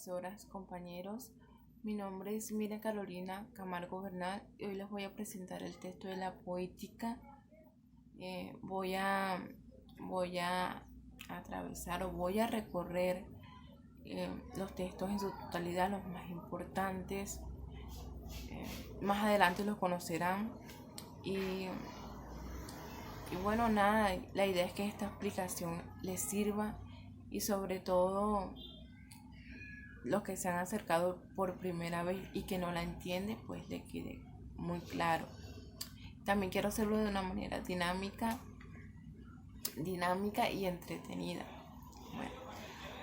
profesoras, compañeros. Mi nombre es Mira Carolina Camargo Bernal y hoy les voy a presentar el texto de la poética. Voy a atravesar o voy a recorrer los textos en su totalidad, los más importantes. Más adelante los conocerán y, y bueno, nada, la idea es que esta explicación les sirva y sobre todo los que se han acercado por primera vez y que no la entienden, pues le quede muy claro. También quiero hacerlo de una manera dinámica y entretenida. Bueno,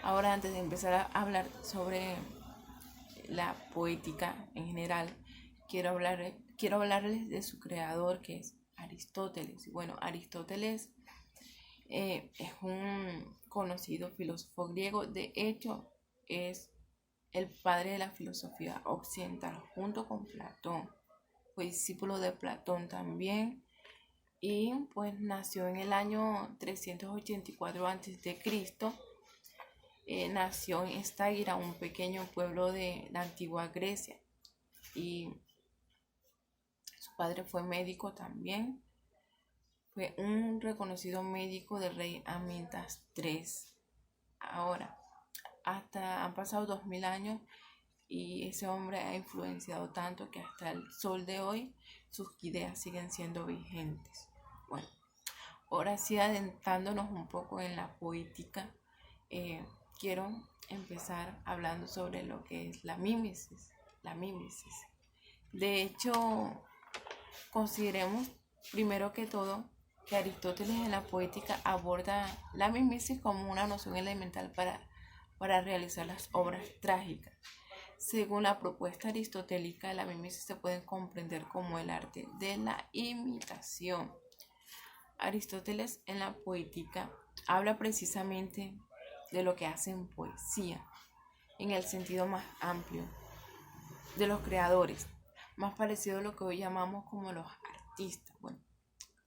ahora antes de empezar a hablar sobre la poética en general, quiero hablarles de su creador, que es Aristóteles. Bueno, Aristóteles es un conocido filósofo griego. De hecho, es el padre de la filosofía occidental junto con Platón. Fue discípulo de Platón también y pues nació en el año 384 a.C. Nació en Estagira, un pequeño pueblo de la antigua Grecia, y su padre fue médico también. Fue un reconocido médico del rey Amintas III. Ahora, hasta han pasado 2000 años y ese hombre ha influenciado tanto que hasta el sol de hoy sus ideas siguen siendo vigentes. Bueno, ahora sí, adentrándonos un poco en la poética, quiero empezar hablando sobre lo que es la mímesis. De hecho, consideremos primero que todo que Aristóteles en la poética aborda la mímesis como una noción elemental para realizar las obras trágicas. Según la propuesta aristotélica, la mímesis se puede comprender como el arte de la imitación. Aristóteles en la poética habla precisamente de lo que hace en poesía, en el sentido más amplio, de los creadores, más parecido a lo que hoy llamamos como los artistas. Bueno,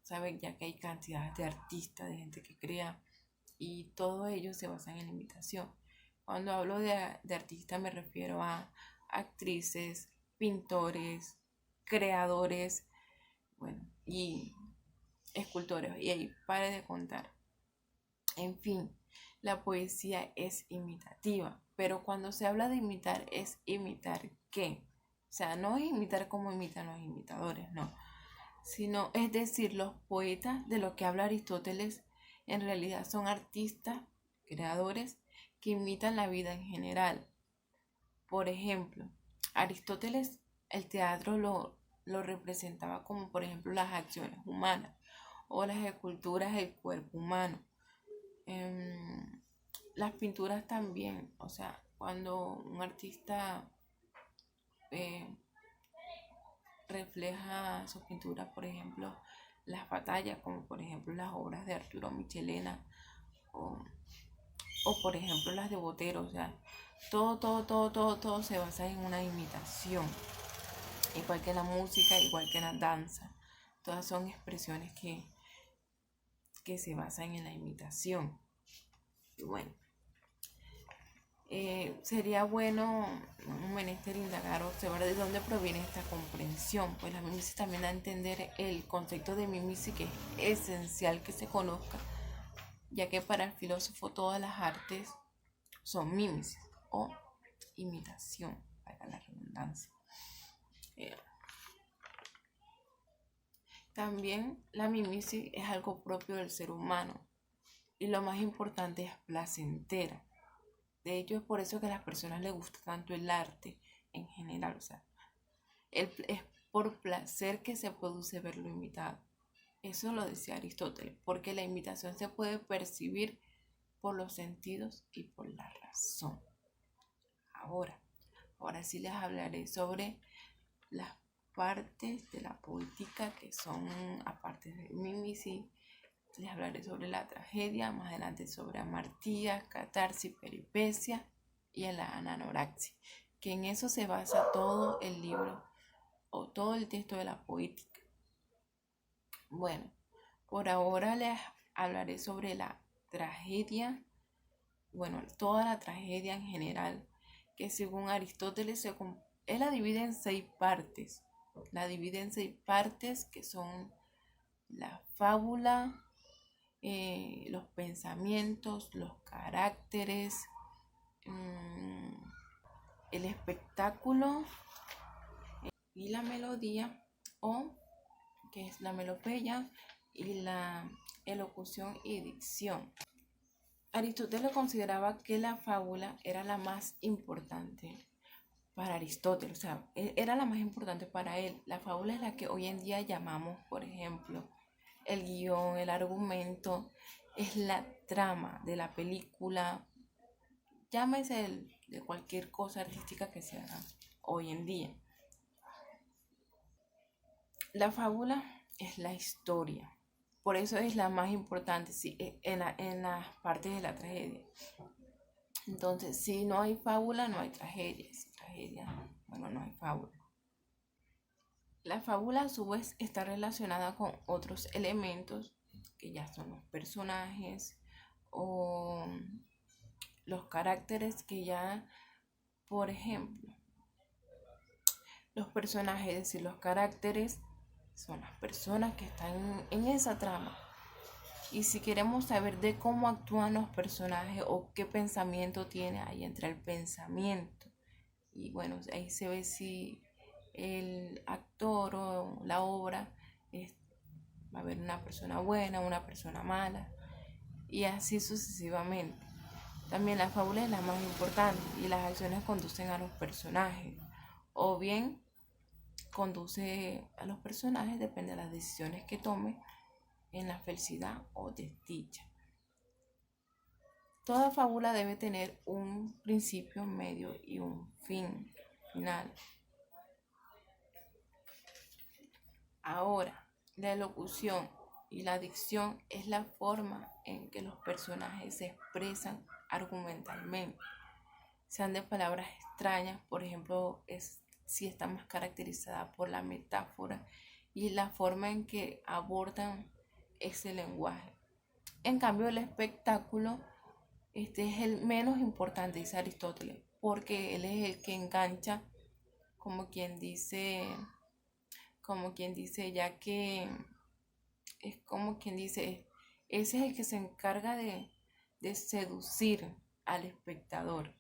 saben ya que hay cantidades de artistas, de gente que crea, y todo ello se basa en la imitación. Cuando hablo de artistas me refiero a actrices, pintores, creadores, bueno, y escultores, y ahí pare de contar. En fin, la poesía es imitativa, pero cuando se habla de imitar, ¿es imitar qué? O sea, no es imitar como imitan los imitadores, no, sino es decir, los poetas de los que habla Aristóteles en realidad son artistas, creadores, que imitan la vida en general. Por ejemplo, Aristóteles el teatro lo representaba como, por ejemplo, las acciones humanas o las esculturas del cuerpo humano. Las pinturas también, o sea, cuando un artista eh, refleja sus pinturas, por ejemplo, las batallas, como por ejemplo las obras de Arturo Michelena o, o por ejemplo las de Botero, o sea, todo se basa en una imitación, igual que la música, igual que la danza, todas son expresiones que se basan en la imitación. Y bueno, sería bueno un menester indagar o observar de dónde proviene esta comprensión. Pues la mímesis también da a entender el concepto de mímesis, que es esencial que se conozca, ya que para el filósofo todas las artes son mímesis o imitación, para la redundancia. También la mímesis es algo propio del ser humano y lo más importante es placentera. De hecho, es por eso que a las personas les gusta tanto el arte en general. O sea, es por placer que se produce verlo imitado. Eso lo decía Aristóteles, porque la imitación se puede percibir por los sentidos y por la razón. Ahora sí les hablaré sobre las partes de la poética que son, aparte de mímesis, les hablaré sobre la tragedia, más adelante sobre amartía, catarsis, peripecia y la ananorexia, que en eso se basa todo el libro o todo el texto de la poética. Bueno, por ahora les hablaré sobre la tragedia, bueno, toda la tragedia en general, que según Aristóteles él la divide en 6 partes. La divide en 6 partes que son la fábula, los pensamientos, los caracteres, el espectáculo y la melodía, o que es la melopeya, y la elocución y dicción. Aristóteles consideraba que la fábula era la más importante para Aristóteles, o sea, era la más importante para él. La fábula es la que hoy en día llamamos, por ejemplo, el guión, el argumento, es la trama de la película, llámese de cualquier cosa artística que se haga hoy en día. La fábula es la historia, por eso es la más importante, sí, en las partes de la tragedia. Entonces, si no hay fábula, no hay tragedia. Si tragedia, bueno, no hay fábula. La fábula a su vez está relacionada con otros elementos que ya son los personajes o los caracteres que ya, por ejemplo, los personajes, es decir, los caracteres son las personas que están en esa trama. Y si queremos saber de cómo actúan los personajes o qué pensamiento tiene, ahí entra el pensamiento. Y bueno, ahí se ve si el actor o la obra va a haber una persona buena, una persona mala, y así sucesivamente. También la fábula es la más importante y las acciones conducen a los personajes, o bien conduce a los personajes, depende de las decisiones que tome, en la felicidad o desdicha. Toda fábula debe tener un principio, medio y un fin final. Ahora, la elocución y la dicción es la forma en que los personajes se expresan argumentalmente. Sean de palabras extrañas, por ejemplo, si está más caracterizada por la metáfora y la forma en que abordan ese lenguaje. En cambio, el espectáculo, este es el menos importante, dice Aristóteles, porque él es el que engancha, como quien dice, ya que es como quien dice, ese es el que se encarga de seducir al espectador.